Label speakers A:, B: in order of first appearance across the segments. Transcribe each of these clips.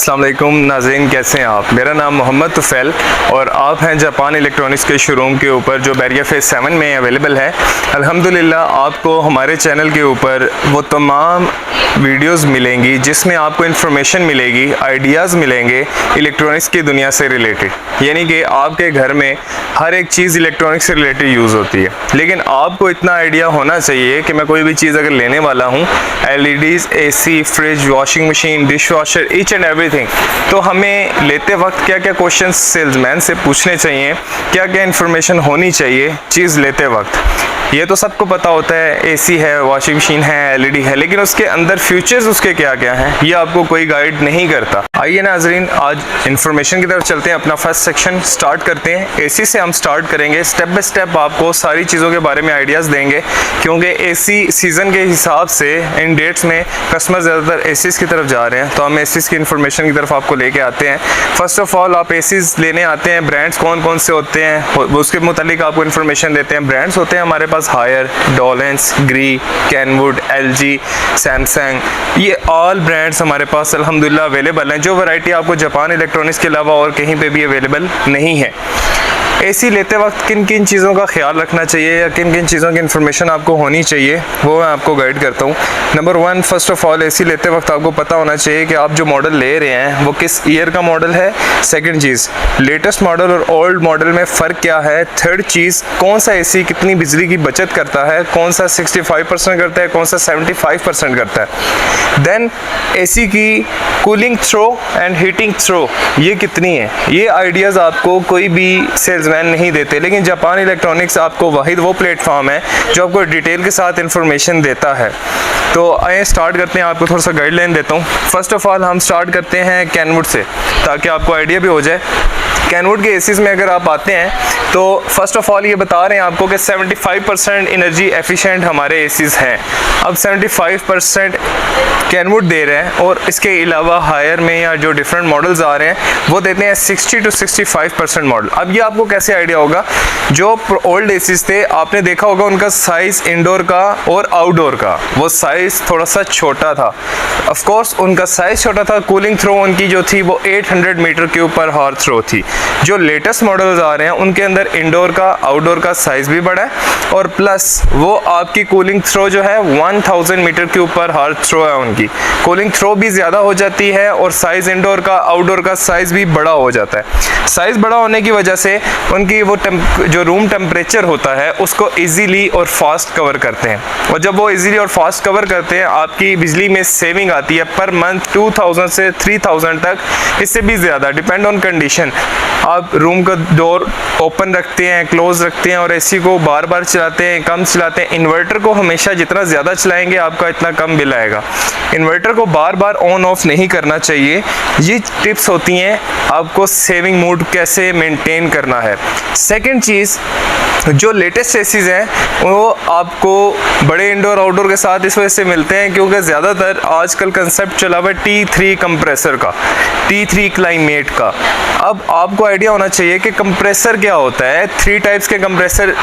A: अस्सलाम वालेकुम नाज़रीन, कैसे हैं आप। मेरा नाम मोहम्मद तुफ़ैल और आप हैं जापान इलेक्ट्रॉनिक्स के शोरूम के ऊपर जो बैरिया फेज़ 7 में अवेलेबल है। अल्हम्दुलिल्लाह आपको हमारे चैनल के ऊपर वो तमाम वीडियोस मिलेंगी जिसमें आपको इन्फॉर्मेशन मिलेगी, आइडियाज़ मिलेंगे इलेक्ट्रॉनिक्स की दुनिया से रिलेटेड। यानी कि आपके घर में हर एक चीज़ इलेक्ट्रॉनिक्स से रिलेटेड यूज़ होती है, लेकिन आपको इतना आइडिया होना चाहिए कि मैं कोई भी चीज़ अगर लेने वाला हूँ, LEDs, AC, fridge, washing machine, dish washer, each and everything, तो हमें लेते वक्त क्या क्या क्वेश्चन सेल्समैन से पूछने चाहिए, क्या क्या इन्फॉर्मेशन होनी चाहिए चीज़ लेते वक्त। ये तो सबको पता होता है, AC है, वॉशिंग मशीन है, LED है, लेकिन उसके अंदर फ्यूचर्स उसके क्या क्या हैं ये आपको कोई गाइड नहीं करता। आइए नाजरीन, आज इन्फॉर्मेशन की तरफ चलते हैं। अपना फर्स्ट सेक्शन स्टार्ट करते हैं। AC से हम स्टार्ट करेंगे, स्टेप बाय स्टेप आपको सारी चीज़ों के बारे में आइडियाज़ देंगे, क्योंकि AC सीज़न के हिसाब से इन डेट्स में कस्टमर ज़्यादातर ACs की तरफ जा रहे हैं, तो हम ACs की इन्फॉर्मेशन की तरफ आपको लेके आते हैं। फर्स्ट ऑफ ऑल आप ACs लेने आते हैं, ब्रांड्स कौन कौन से होते हैं उसके मुतालिक आपको इन्फॉर्मेशन देते हैं। ब्रांड्स होते हैं हमारे पास हायर, डॉलेंस, ग्री, कैनवुड, LG, सैमसंग, ये ऑल ब्रांड्स हमारे पास अल्हम्दुलिल्लाह अवेलेबल हैं, जो वैरायटी आपको जापान इलेक्ट्रॉनिक्स के अलावा और कहीं पे भी अवेलेबल नहीं है। AC लेते वक्त किन किन चीज़ों का ख्याल रखना चाहिए या किन किन चीज़ों की इन्फॉर्मेशन आपको होनी चाहिए वो मैं आपको गाइड करता हूँ। Number 1, first of all AC लेते वक्त आपको पता होना चाहिए कि आप जो मॉडल ले रहे हैं वो किस ईयर का मॉडल है। सेकंड चीज़, लेटेस्ट मॉडल और ओल्ड मॉडल में फ़र्क क्या है। थर्ड चीज़, कौन सा AC कितनी बिजली की बचत करता है, कौन सा 65% करता है, कौन सा 75% करता है। देन AC की cooling throw and heating throw ये कितनी है, ये आइडियाज़ आपको कोई भी सेल्स नहीं देते, लेकिन जापान इलेक्ट्रॉनिक्स आपको वाहिद वो प्लेटफॉर्म है जो आपको डिटेल के साथ इंफॉर्मेशन देता है। तो आइए स्टार्ट करते हैं, आपको थोड़ा सा गाइडलाइन देता हूँ। फर्स्ट ऑफ ऑल हम स्टार्ट करते हैं कैनवुड से, ताकि आपको आइडिया भी हो जाए। कैनवुड के ACs में अगर आप आते हैं तो फर्स्ट ऑफ ऑल ये बता रहे हैं आपको कि 75% एनर्जी एफिशिएंट हमारे ACs हैं। अब 75% कैनवुड दे रहे हैं और इसके अलावा हायर में या जो डिफरेंट मॉडल्स आ रहे हैं वो देते हैं 60 to 65% मॉडल। अब ये आपको कैसे आइडिया होगा, जो ओल्ड ACs थे आपने देखा होगा उनका साइज इंडोर का और आउटडोर का वो साइज थोड़ा सा छोटा था। ऑफ कोर्स उनका साइज छोटा था, कूलिंग थ्रो उनकी जो थी वो 800 मीटर क्यूब पर हावर थ्रो थी। जो लेटेस्ट मॉडल्स आ रहे हैं उनके अंदर इंडोर का आउटडोर का साइज भी बड़ा है और प्लस वो आपकी कूलिंग थ्रो जो है 1000 मीटर क्यूब पर हावर थ्रो है। उनकी कूलिंग थ्रो भी ज़्यादा हो जाती है और साइज इंडोर का आउटडोर का साइज भी बड़ा हो जाता है। साइज बड़ा होने की वजह से उनकी वो जो रूम टेम्परेचर होता है उसको इजीली और फास्ट कवर करते हैं, और जब वो इजीली और फास्ट कवर करते हैं आपकी बिजली में सेविंग आती है पर मंथ 2000 से 3000 तक, इससे भी ज़्यादा, डिपेंड ऑन कंडीशन। आप रूम का डोर ओपन रखते हैं, क्लोज रखते हैं और AC को बार बार चलाते हैं, कम चलाते हैं। इन्वर्टर को हमेशा जितना ज़्यादा चलाएंगे आपका इतना कम बिल आएगा। इन्वर्टर को बार बार ऑन ऑफ नहीं करना चाहिए। ये टिप्स होती हैं आपको सेविंग मोड कैसे मेंटेन करना है। सेकंड चीज़, जो लेटेस्ट ACs हैं वो आपको बड़े इंडोर आउटडोर के साथ इस वजह से मिलते हैं क्योंकि ज़्यादातर आजकल कंसेप्ट चला हुआ है T3 कंप्रेसर का, T3 क्लाइमेट का। अब आपको आइडिया होना चाहिए कि कंप्रेसर क्या होता है, 3 टाइप्स के कंप्रेसर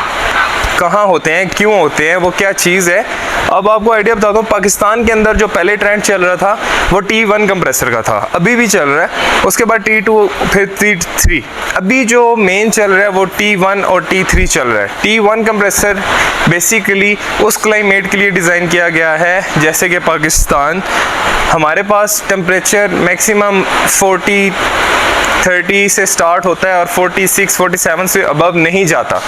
A: कहाँ होते हैं, क्यों होते हैं, वो क्या चीज़ है। अब आपको आइडिया बताता हूँ, पाकिस्तान के अंदर जो पहले ट्रेंड चल रहा था वो T1 कंप्रेसर का था, अभी भी चल रहा है। उसके बाद T2, फिर T3, अभी जो मेन चल रहा है वो T1 और T3 चल रहा है। T1 कंप्रेसर बेसिकली उस क्लाइमेट के लिए डिज़ाइन किया गया है जैसे कि पाकिस्तान, हमारे पास टेम्परेचर मैक्सिमम 30 से स्टार्ट होता है और 46-47 से अबव नहीं जाता,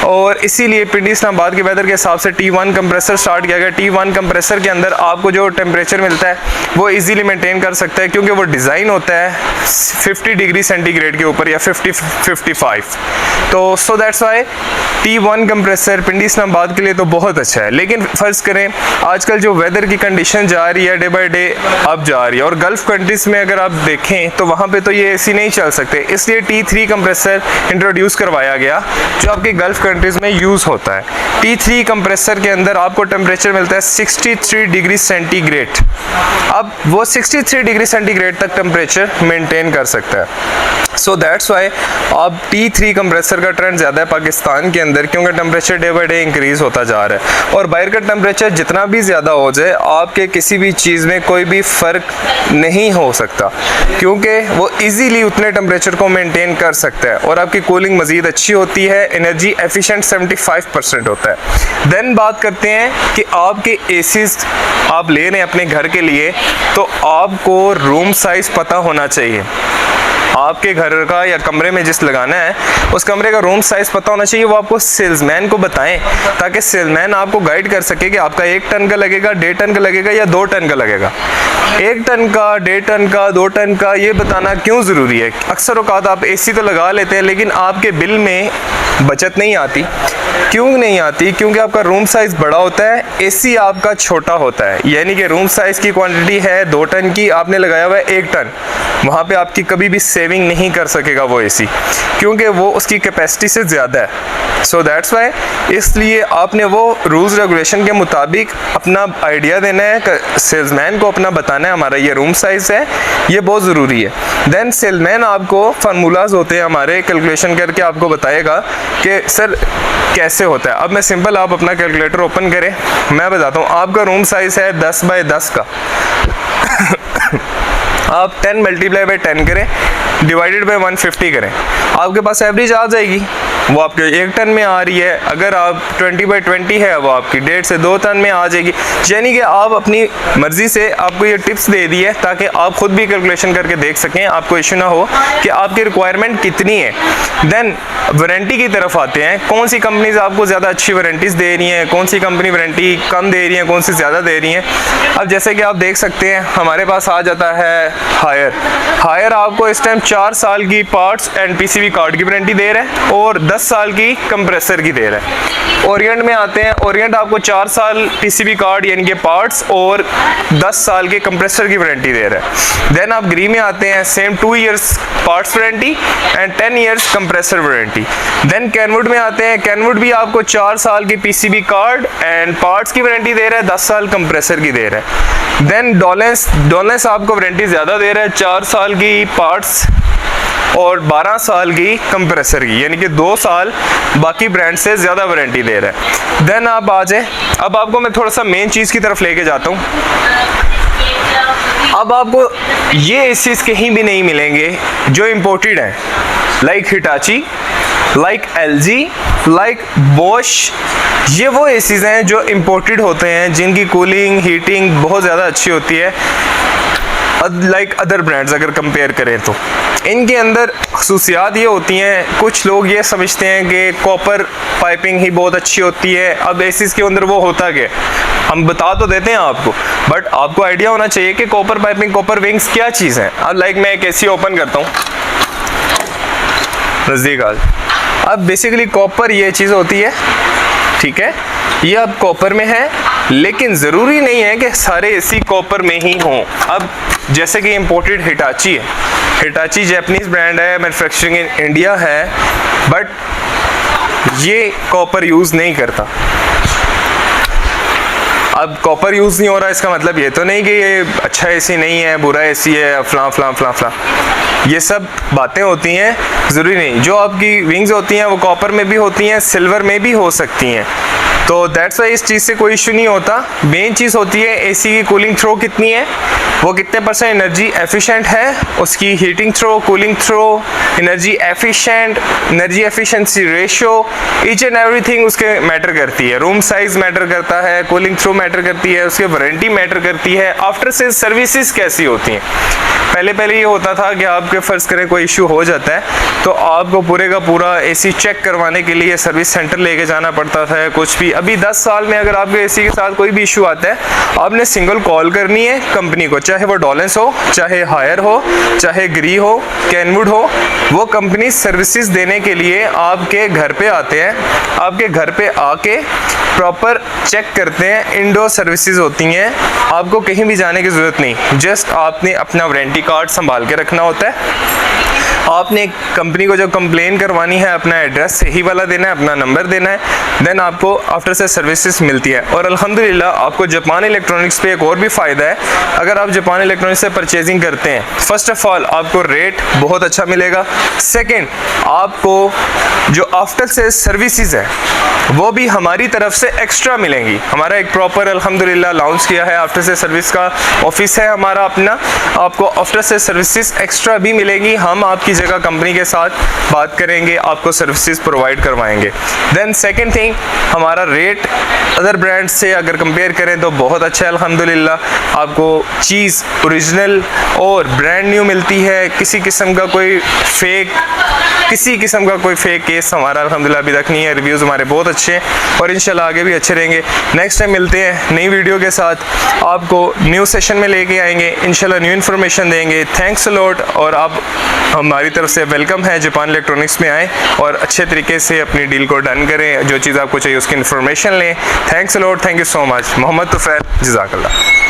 A: और इसीलिए पिंडी इस्लामाबाद के वेदर के हिसाब से T1 कंप्रेसर स्टार्ट किया गया। T1 कंप्रेसर के अंदर आपको जो टेम्परेचर मिलता है वो इजीली मेंटेन कर सकता है क्योंकि वो डिज़ाइन होता है 50 डिग्री सेंटीग्रेड के ऊपर या 55, तो so that's why T1 compressor Pindi Islamabad के लिए तो बहुत अच्छा है। लेकिन फ़र्ज़ करें आजकल जो वेदर की कंडीशन जा रही है डे बाई डे अब जा रही है, और गल्फ़ कंट्रीज़ में अगर आप देखें तो वहाँ पे तो ये AC नहीं चल सकते, इसलिए T3 कंप्रेसर इंट्रोड्यूस करवाया गया जो आपके गल्फ़ कंट्रीज़ में यूज़ होता है। T3 कंप्रेसर के अंदर आपको टेम्परेचर मिलता है 63 डिग्री सेंटीग्रेड। अब वो 63 डिग्री सेंटीग्रेड तक टेम्परेचर मेंटेन कर सकता है। सो दैट्स वाई अब T3 कंप्रेसर का ट्रेंड ज़्यादा है पाकिस्तान के अंदर, क्योंकि temperature day by day increase होता जा रहा है। और बाहर का टेम्परेचर जितना भी ज़्यादा हो जाए, आपके किसी भी चीज़ में कोई भी फ़र्क नहीं हो सकता, क्योंकि वो इजीली उतने टेम्परेचर को मेंटेन कर सकता है और आपकी कूलिंग मज़ीद अच्छी होती है। एनर्जी एफिशिएंट 75% होता है। देन बात करते हैं कि आपके एसीज आप ले रहे हैं अपने घर के लिए, तो आपको रूम साइज़ पता होना चाहिए। आपके घर का या कमरे में जिस लगाना है उस कमरे का रूम साइज़ पता होना चाहिए। वो आपको सेल्समैन को बताएं, ताकि सेल्समैन आपको गाइड कर सके कि आपका 1 टन का लगेगा, 1.5 टन का लगेगा या 2 टन का लगेगा। 1 टन का, 1.5 टन का, 2 टन का ये बताना क्यों ज़रूरी है? अक्सर औकात आप एसी तो लगा लेते हैं, लेकिन आपके बिल में बचत नहीं आती। क्यों नहीं आती? क्योंकि आपका रूम साइज़ बड़ा होता है, एसी आपका छोटा होता है। यानी कि रूम साइज़ की क्वांटिटी है 2 टन की, आपने लगाया हुआ है 1 टन, वहाँ पे आपकी कभी भी सेविंग नहीं कर सकेगा वो एसी, क्योंकि वो उसकी कैपेसिटी से ज़्यादा है। सो दैट्स वाई, इसलिए आपने वो रूल्स रेगुलेशन के मुताबिक अपना आइडिया देना है, सेल्समैन को अपना बताना है हमारा ये रूम साइज़ है, ये बहुत ज़रूरी है। देन सेल्समैन आपको फार्मूलाज होते हैं हमारे, कैलकुलेशन करके आपको बताएगा कि सर कैसे होता है। अब मैं सिंपल, आप अपना कैलकुलेटर ओपन करें, मैं बताता हूँ। आपका रूम साइज़ है 10 बाय 10 का आप 10 मल्टीप्लाई बाई 10 करें, डिवाइडेड बाई 150 करें, आपके पास एवरेज आ जाएगी। वो आपके 1 टन में आ रही है। अगर आप 20 बाई 20 है, वो आपकी 1.5 से 2 टन में आ जाएगी। यानी कि आप अपनी मर्जी से, आपको ये टिप्स दे दी है ताकि आप खुद भी कैलकुलेशन करके देख सकें, आपको इशू ना हो कि आपकी रिक्वायरमेंट कितनी है। देन वारंटी की तरफ आते हैं, कौन सी कंपनीज आपको ज़्यादा अच्छी वारंटीज दे रही हैं, कौन सी कंपनी वारंटी कम दे रही है, कौन सी ज़्यादा दे रही हैं। अब जैसे कि आप देख सकते हैं, हमारे पास आ जाता है हायर आपको इस टाइम 4 साल की पार्ट्स एंड पीसीबी कार्ड की वारंटी दे रहा है और 10 साल की कंप्रेसर की दे रहा है। ओरिएंट में आते हैं, ओरिएंट आपको 4 साल पीसीबी कार्ड यानी कि पार्ट्स और 10 साल के कंप्रेसर की वारंटी दे रहा है। देन आप ग्री में आते हैं, same 2 years parts warranty and 10 years compressor warranty. Then Kenwood में आते हैं, कैनवुड भी आपको 4 साल की पीसीबी कार्ड एंड पार्ट्स की वारंटी दे रहा है, 10 साल कंप्रेसर की दे रहा है। देन डोलेंस आपको वारंटी ज़्यादा दे रहा है, 4 साल की पार्ट्स और 12 साल की कंप्रेसर की, यानी कि 2 साल बाकी ब्रांड से ज़्यादा वारंटी दे रहा है। देन आप आ जाए, अब आपको मैं थोड़ा सा मेन चीज़ की तरफ लेके जाता हूँ। अब आपको ये एसीज कहीं भी नहीं मिलेंगे जो इम्पोर्टेड हैं, like Hitachi, like LG, like Bosch. ये वो एसीज हैं जो इम्पोर्टेड होते हैं, जिनकी कूलिंग हीटिंग बहुत ज़्यादा अच्छी होती है लाइक अदर ब्रांड्स अगर कंपेयर करें तो। इनके अंदर खसूसियात ये होती हैं, कुछ लोग ये समझते हैं कि कॉपर पाइपिंग ही बहुत अच्छी होती है। अब एसीज के अंदर वो होता क्या, हम बता तो देते हैं आपको, बट आपको आइडिया होना चाहिए कि कॉपर पाइपिंग, कॉपर विंग्स क्या चीज़ है। अब लाइक मैं एक एसी ओपन करता हूँ, नज़दीक आज। अब बेसिकली कॉपर ये चीज़ होती है, ठीक है, ये अब कॉपर में है, लेकिन ज़रूरी नहीं है कि सारे एसी कॉपर में ही हों। अब जैसे कि इंपोर्टेड हिटाची है, हिटाची जैपनीज़ ब्रांड है, मैन्युफैक्चरिंग इन इंडिया है, बट ये कॉपर यूज़ नहीं करता। अब कॉपर यूज़ नहीं हो रहा, इसका मतलब ये तो नहीं कि ये अच्छा एसी नहीं है, बुरा एसी है, फलां फलां फलां फलां, ये सब बातें होती हैं, ज़रूरी नहीं। जो आपकी विंग्स होती हैं वो कॉपर में भी होती हैं, सिल्वर में भी हो सकती हैं, तो दैट्स वाई इस चीज़ से कोई इशू नहीं होता। मेन चीज़ होती है एसी की कूलिंग थ्रो कितनी है, वो कितने % एनर्जी एफिशिएंट है, उसकी heating throw, cooling throw, energy efficient, energy efficiency ratio, each and everything उसके मैटर करती है। रूम साइज़ मैटर करता है, कूलिंग थ्रो मैटर करती है, उसकी वारंटी मैटर करती है, आफ्टर सेल सर्विसेज कैसी होती हैं। पहले ये होता था कि आपके फ़र्ज़ करें कोई इशू हो जाता है तो आपको पूरे का पूरा एसी चेक करवाने के लिए सर्विस सेंटर लेके जाना पड़ता था, कुछ भी। अभी 10 साल में अगर आपके एसी के साथ कोई भी इशू आता है, आपने सिंगल कॉल करनी है कंपनी को, चाहे वो डोलेंस हो, चाहे हायर हो, चाहे ग्री हो, कैनवुड हो, वो कंपनी सर्विसेज देने के लिए आपके घर पे आते हैं। आपके घर पे आके प्रॉपर चेक करते हैं, इंडोर सर्विसेज होती हैं, आपको कहीं भी जाने की ज़रूरत नहीं, जस्ट आपने अपना वारंटी कार्ड संभाल के रखना होता है। आपने कंपनी को जो कंप्लेन करवानी है अपना एड्रेस सही वाला देना है, अपना नंबर देना है, देन आपको आफ्टर से सर्विसेज मिलती है। और अल्हम्दुलिल्लाह आपको जापान इलेक्ट्रॉनिक्स पे एक और भी फ़ायदा है, अगर आप जापान इलेक्ट्रॉनिक्स से परचेजिंग करते हैं, फर्स्ट ऑफ ऑल आपको रेट बहुत अच्छा मिलेगा। सेकेंड, आपको जो आफ्टर से सर्विसेज है वो भी हमारी तरफ से एक्स्ट्रा मिलेंगी। हमारा एक प्रॉपर अल्हम्दुलिल्लाह लॉन्च किया है आफ्टर से सर्विस का ऑफिस है हमारा अपना, आपको आफ्टर से सर्विसेज एक्स्ट्रा भी मिलेंगी। हम आपकी जगह कंपनी के साथ बात करेंगे, आपको सर्विसेज प्रोवाइड करवाएंगे। देन सेकंड थिंग, हमारा रेट अदर ब्रांड से अगर कंपेयर करें तो बहुत अच्छा है अल्हम्दुलिल्लाह। आपको चीज़ ओरिजिनल और ब्रांड न्यू मिलती है, किसी किस्म का कोई फेक केस हमारा अल्हम्दुलिल्लाह अभी तक नहीं है। रिव्यूज़ हमारे बहुत अच्छे हैं और इंशाल्लाह आगे भी अच्छे रहेंगे। नेक्स्ट टाइम मिलते हैं नई वीडियो के साथ, आपको न्यू सेशन में लेके आएंगे, इंशाल्लाह न्यू इन्फॉर्मेशन देंगे। थैंक्स अ लॉट, और आप हमारी तरफ से वेलकम है, जापान इलेक्ट्रॉनिक्स में आएँ और अच्छे तरीके से अपनी डील को डन करें, जो चीज़ आपको चाहिए उसकी इन्फॉर्मेशन लें। Thanks a lot, thank you so much. Mohammad Tufail, जज़ाकल्लाह।